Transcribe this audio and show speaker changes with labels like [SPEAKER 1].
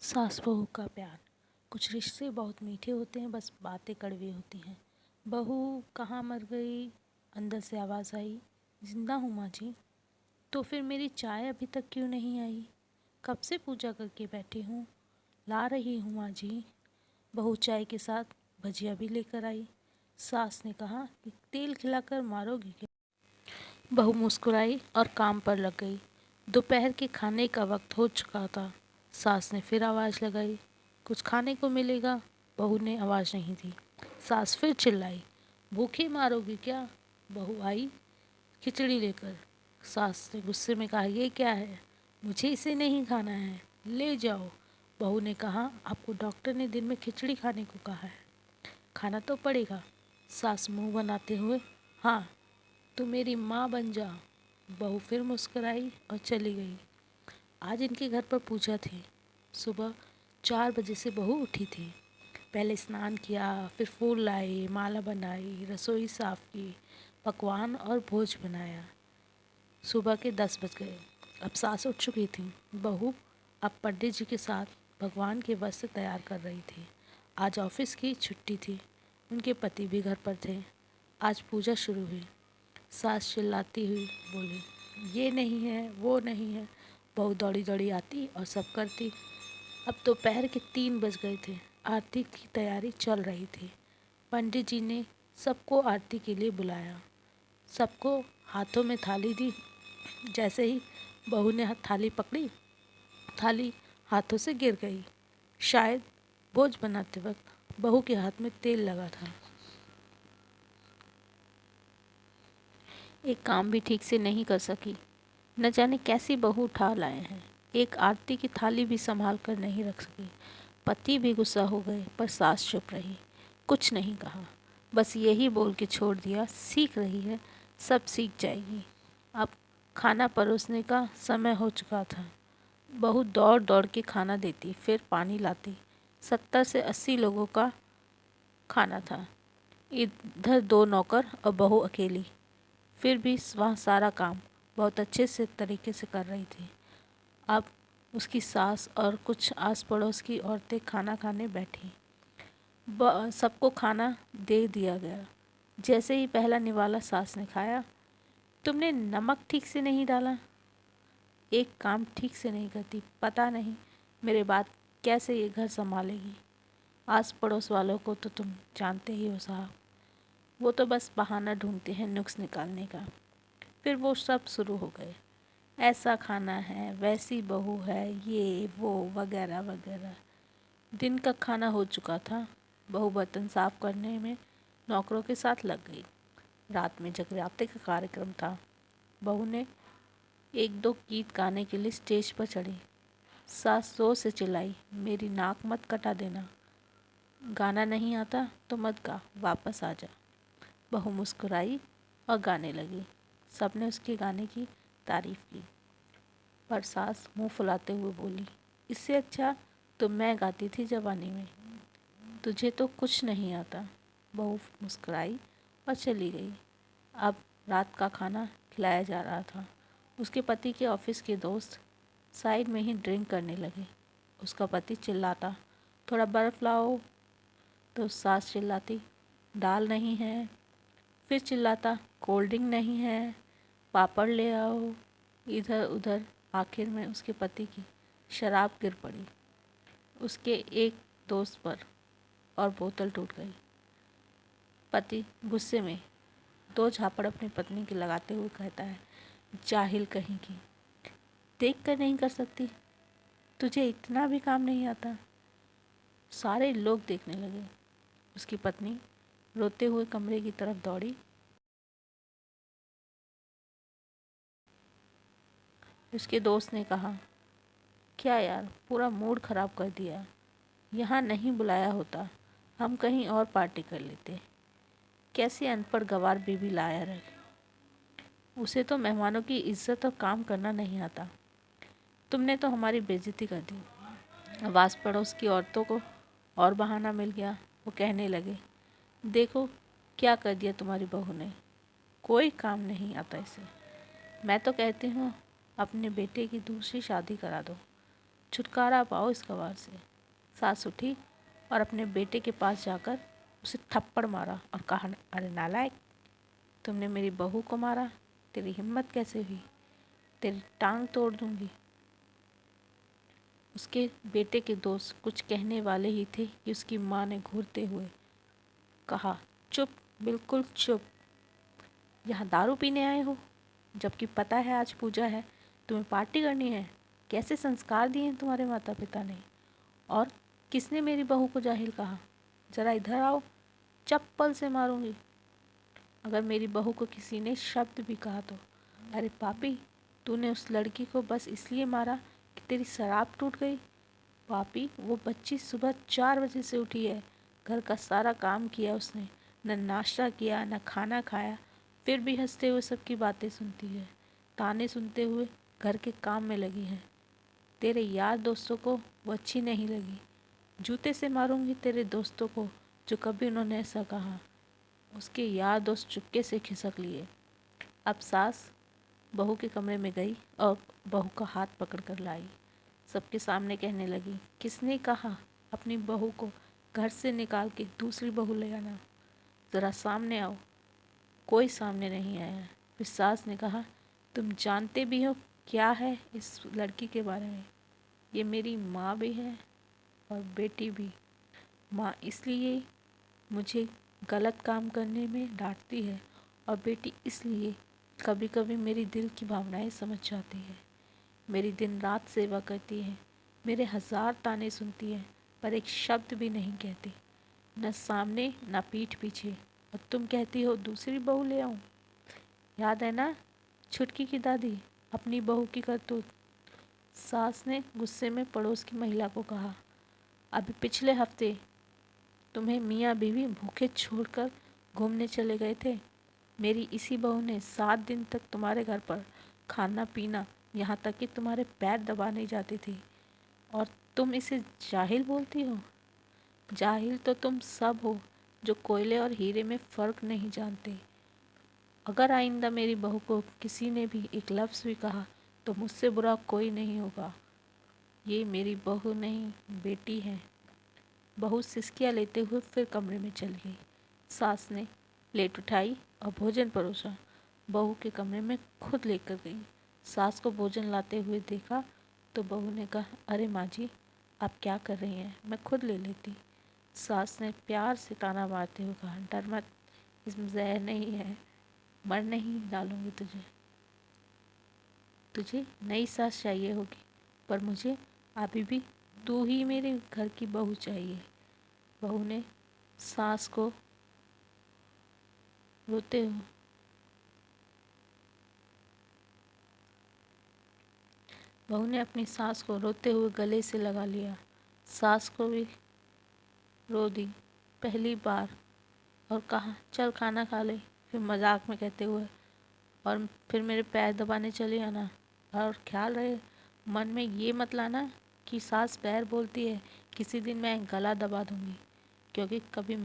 [SPEAKER 1] सास बहू का प्यार। कुछ रिश्ते बहुत मीठे होते हैं, बस बातें कड़वी होती हैं। बहू कहाँ मर गई? अंदर से आवाज़ आई, जिंदा हूँ माँ जी। तो फिर मेरी चाय अभी तक क्यों नहीं आई? कब से पूजा करके बैठी हूँ, ला रही हूँ माँ जी। बहू चाय के साथ भजिया भी लेकर आई। सास ने कहा कि तेल खिलाकर मारोगी क्या? बहू मुस्कुराई और काम पर लग गई। दोपहर के खाने का वक्त हो चुका था। सास ने फिर आवाज़ लगाई, कुछ खाने को मिलेगा? बहू ने आवाज़ नहीं दी। सास फिर चिल्लाई, भूखे मारोगी क्या? बहू आई खिचड़ी लेकर। सास ने गुस्से में कहा, ये क्या है? मुझे इसे नहीं खाना है, ले जाओ। बहू ने कहा, आपको डॉक्टर ने दिन में खिचड़ी खाने को कहा है, खाना तो पड़ेगा। सास मुंह बनाते हुए, हाँ तू मेरी माँ बन जा। बहू फिर मुस्कुराई और चली गई। आज इनके घर पर पूजा थी। सुबह 4 बजे से बहू उठी थी। पहले स्नान किया, फिर फूल लाई, माला बनाई, रसोई साफ की, पकवान और भोज बनाया। सुबह के 10 बज गए। अब सास उठ चुकी थी। बहू अब पंडित जी के साथ भगवान के वस्त्र तैयार कर रही थी। आज ऑफिस की छुट्टी थी। उनके पति भी घर पर थे। आज पूजा शुरू हुई। सास चिल्लाती हुई बोली, ये नहीं है, वो नहीं है। बहू दौड़ी दौड़ी आती और सब करती। अब दोपहर के 3 बज गए थे। आरती की तैयारी चल रही थी। पंडित जी ने सबको आरती के लिए बुलाया। सबको हाथों में थाली दी। जैसे ही बहू ने थाली पकड़ी, थाली हाथों से गिर गई। शायद भोज बनाते वक्त बहू के हाथ में तेल लगा था। एक काम भी ठीक से नहीं कर सकी। न जाने कैसी बहू उठा लाए हैं। एक आरती की थाली भी संभाल कर नहीं रख सकी। पति भी गुस्सा हो गए, पर सास चुप रही, कुछ नहीं कहा। बस यही बोल के छोड़ दिया, सीख रही है, सब सीख जाएगी। अब खाना परोसने का समय हो चुका था। बहू दौड़ दौड़ के खाना देती, फिर पानी लाती। 70 से 80 लोगों का खाना था। इधर 2 नौकर और बहू अकेली। फिर भी वह सारा काम बहुत अच्छे से तरीके से कर रही थी। अब उसकी सास और कुछ आस पड़ोस की औरतें खाना खाने बैठी। सबको खाना दे दिया गया। जैसे ही पहला निवाला सास ने खाया, तुमने नमक ठीक से नहीं डाला। एक काम ठीक से नहीं करती, पता नहीं मेरे बाद कैसे ये घर संभालेगी। आस पड़ोस वालों को तो तुम जानते ही हो साहब, वो तो बस बहाना ढूंढते हैं नुक्स निकालने का। फिर वो सब शुरू हो गए, ऐसा खाना है, वैसी बहू है, ये वो वगैरह वगैरह। दिन का खाना हो चुका था। बहू बर्तन साफ करने में नौकरों के साथ लग गई। रात में जगराते का कार्यक्रम था। बहू ने 1-2 गीत गाने के लिए स्टेज पर चढ़ी। सास जोर से चिल्लाई, मेरी नाक मत कटा देना। गाना नहीं आता तो मत गा, वापस आ जा। बहू मुस्कुराई और गाने लगी। सबने उसके गाने की तारीफ की, पर सास मुंह फुलाते हुए बोली, इससे अच्छा तो मैं गाती थी जवानी में, तुझे तो कुछ नहीं आता। बहू मुस्कुराई और चली गई। अब रात का खाना खिलाया जा रहा था। उसके पति के ऑफिस के दोस्त साइड में ही ड्रिंक करने लगे। उसका पति चिल्लाता, थोड़ा बर्फ़ लाओ, तो सास चिल्लाती, दाल नहीं है। फिर चिल्लाता, कोल्ड ड्रिंक नहीं है, पापड़ ले आओ। इधर उधर आखिर में उसके पति की शराब गिर पड़ी उसके एक दोस्त पर और बोतल टूट गई। पति गुस्से में 2 झापड़ अपनी पत्नी की लगाते हुए कहता है, जाहिल कहीं की, देख कर नहीं कर सकती, तुझे इतना भी काम नहीं आता। सारे लोग देखने लगे। उसकी पत्नी रोते हुए कमरे की तरफ दौड़ी। उसके दोस्त ने कहा, क्या यार, पूरा मूड ख़राब कर दिया। यहाँ नहीं बुलाया होता, हम कहीं और पार्टी कर लेते। कैसी अनपढ़ गंवार बीवी लाया रहे, उसे तो मेहमानों की इज्जत और काम करना नहीं आता। तुमने तो हमारी बेइज्जती कर दी। अब आस पड़ोस की औरतों को और बहाना मिल गया। वो कहने लगे, देखो क्या कर दिया तुम्हारी बहू ने, कोई काम नहीं आता इसे। मैं तो कहती हूँ अपने बेटे की दूसरी शादी करा दो। छुटकारा पाओ इस कबाड़ से। सास उठी और अपने बेटे के पास जाकर उसे थप्पड़ मारा और कहा, अरे नालायक, तुमने मेरी बहू को मारा, तेरी हिम्मत कैसे हुई, तेरी टांग तोड़ दूंगी। उसके बेटे के दोस्त कुछ कहने वाले ही थे कि उसकी माँ ने घूरते हुए कहा, चुप, बिल्कुल चुप। यहाँ दारू पीने आए हो, जबकि पता है आज पूजा है, तुम्हें पार्टी करनी है। कैसे संस्कार दिए हैं तुम्हारे माता पिता ने। और किसने मेरी बहू को जाहिल कहा? ज़रा इधर आओ, चप्पल से मारूंगी अगर मेरी बहू को किसी ने शब्द भी कहा तो। अरे पापी, तूने उस लड़की को बस इसलिए मारा कि तेरी शराब टूट गई। पापी, वो बच्ची सुबह 4 बजे से उठी है, घर का सारा काम किया उसने, न नाश्ता किया न खाना खाया, फिर भी हंसते हुए सबकी बातें सुनती है, ताने सुनते हुए घर के काम में लगी है। तेरे यार दोस्तों को वो अच्छी नहीं लगी। जूते से मारूंगी तेरे दोस्तों को जो कभी उन्होंने ऐसा कहा। उसके यार दोस्त चुपके से खिसक लिए। अब सास बहू के कमरे में गई और बहू का हाथ पकड़ कर लाई। सबके सामने कहने लगी, किसने कहा अपनी बहू को घर से निकाल के दूसरी बहू ले आना? ज़रा सामने आओ। कोई सामने नहीं आया। फिर सास ने कहा, तुम जानते भी हो क्या है इस लड़की के बारे में? ये मेरी माँ भी है और बेटी भी। माँ इसलिए मुझे गलत काम करने में डांटती है और बेटी इसलिए कभी कभी मेरी दिल की भावनाएं समझ जाती है। मेरी दिन रात सेवा करती है, मेरे 1000 ताने सुनती है, पर एक शब्द भी नहीं कहती, न सामने न पीठ पीछे। और तुम कहती हो दूसरी बहू ले आऊं? याद है ना छुटकी की दादी, अपनी बहू की करतूत। सास ने गुस्से में पड़ोस की महिला को कहा, अभी पिछले हफ्ते तुम्हें मियाँ बीवी भूखे छोड़कर घूमने चले गए थे। मेरी इसी बहू ने 7 दिन तक तुम्हारे घर पर खाना पीना, यहाँ तक कि तुम्हारे पैर दबाने जाती थी, और तुम इसे जाहिल बोलती हो? जाहिल तो तुम सब हो जो कोयले और हीरे में फ़र्क नहीं जानते। अगर आइंदा मेरी बहू को किसी ने भी एक लफ्ज़ भी कहा तो मुझसे बुरा कोई नहीं होगा। ये मेरी बहू नहीं, बेटी है। बहू सिसकियाँ लेते हुए फिर कमरे में चल गई। सास ने प्लेट उठाई और भोजन परोसा, बहू के कमरे में खुद लेकर गई। सास को भोजन लाते हुए देखा तो बहू ने कहा, अरे माँ जी, आप क्या कर रही हैं, मैं खुद ले लेती। सास ने प्यार से ताना मारते हुए कहा, डर मत, इसमें जहर नहीं है, मर नहीं डालूंगी तुझे। तुझे नई सास चाहिए होगी, पर मुझे अभी भी तू ही मेरे घर की बहू चाहिए। बहू ने सास को रोते हुए बहू ने अपनी सास को रोते हुए गले से लगा लिया। सास को भी रो दी पहली बार और कहा, चल खाना खा ले। फिर मजाक में कहते हुए, और फिर मेरे पैर दबाने चले आना, और ख्याल रहे मन में ये मत लाना कि सास पैर बोलती है, किसी दिन मैं गला दबा दूंगी, क्योंकि कभी